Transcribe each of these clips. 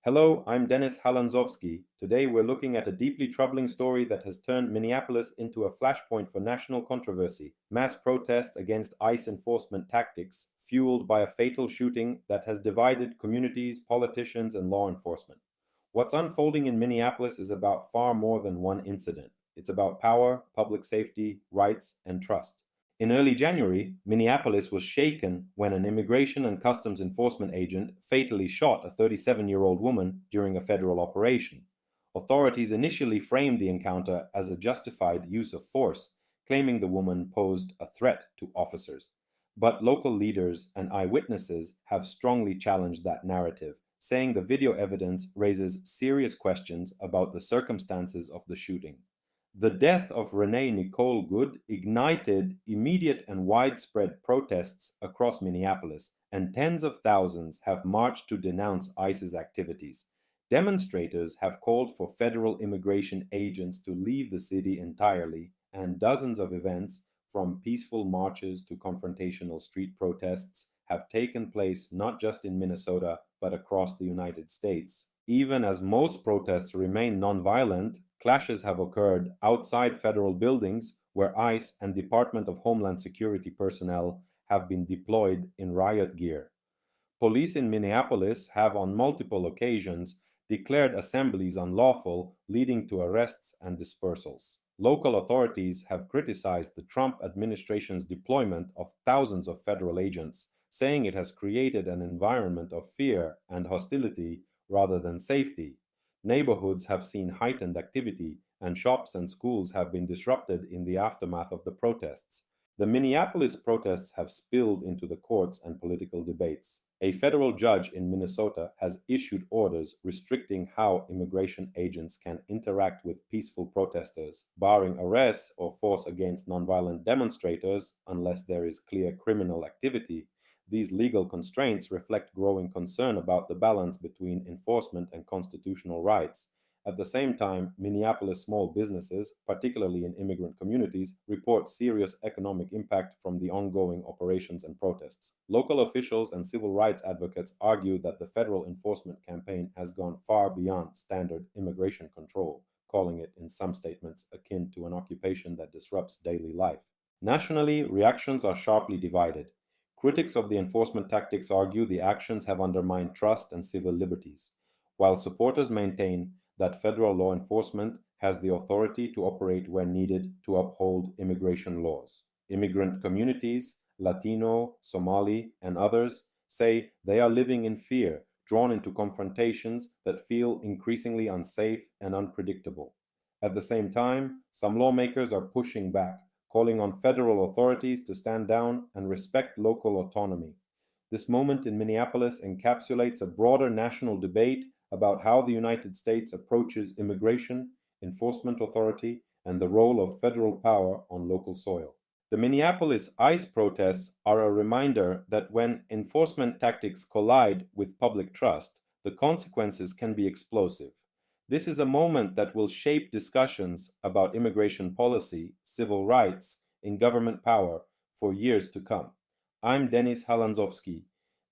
Hello, I'm Halandzovskyi. Today we're looking at a deeply troubling story that has turned Minneapolis into a flashpoint for national controversy. Mass protest against ICE enforcement tactics, fueled by a fatal shooting that has divided communities, politicians, and law enforcement. What's unfolding in Minneapolis is about far more than one incident. It's about power, public safety, rights, and trust. In early January, Minneapolis was shaken when an immigration and customs enforcement agent fatally shot a 37-year-old woman during a federal operation. Authorities initially framed the encounter as a justified use of force, claiming the woman posed a threat to officers. But local leaders and eyewitnesses have strongly challenged that narrative, saying the video evidence raises serious questions about the circumstances of the shooting. The death of Renee Nicole Good ignited immediate and widespread protests across Minneapolis, and tens of thousands have marched to denounce ICE's activities. Demonstrators have called for federal immigration agents to leave the city entirely, and dozens of events, from peaceful marches to confrontational street protests, have taken place not just in Minnesota but across the United States. Even as most protests remain nonviolent, clashes have occurred outside federal buildings where ICE and Department of Homeland Security personnel have been deployed in riot gear. Police in Minneapolis have on multiple occasions declared assemblies unlawful, leading to arrests and dispersals. Local authorities have criticized the Trump administration's deployment of thousands of federal agents, saying it has created an environment of fear and hostility rather than safety. Neighborhoods have seen heightened activity, and shops and schools have been disrupted in the aftermath of the protests. The Minneapolis protests have spilled into the courts and political debates. A federal judge in Minnesota has issued orders restricting how immigration agents can interact with peaceful protesters, barring arrests or force against nonviolent demonstrators unless there is clear criminal activity. These legal constraints reflect growing concern about the balance between enforcement and constitutional rights. At the same time, Minneapolis small businesses, particularly in immigrant communities, report serious economic impact from the ongoing operations and protests. Local officials and civil rights advocates argue that the federal enforcement campaign has gone far beyond standard immigration control, calling it in some statements akin to an occupation that disrupts daily life. Nationally, reactions are sharply divided. Critics of the enforcement tactics argue the actions have undermined trust and civil liberties, while supporters maintain that federal law enforcement has the authority to operate where needed to uphold immigration laws. Immigrant communities, Latino, Somali, and others, say they are living in fear, drawn into confrontations that feel increasingly unsafe and unpredictable. At the same time, some lawmakers are pushing back, calling on federal authorities to stand down and respect local autonomy. This moment in Minneapolis encapsulates a broader national debate about how the United States approaches immigration, enforcement authority, and the role of federal power on local soil. The Minneapolis ICE protests are a reminder that when enforcement tactics collide with public trust, the consequences can be explosive. This is a moment that will shape discussions about immigration policy, civil rights, and government power for years to come. I'm Halandzovskyi.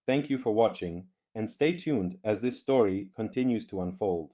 Thank you for watching, and stay tuned as this story continues to unfold.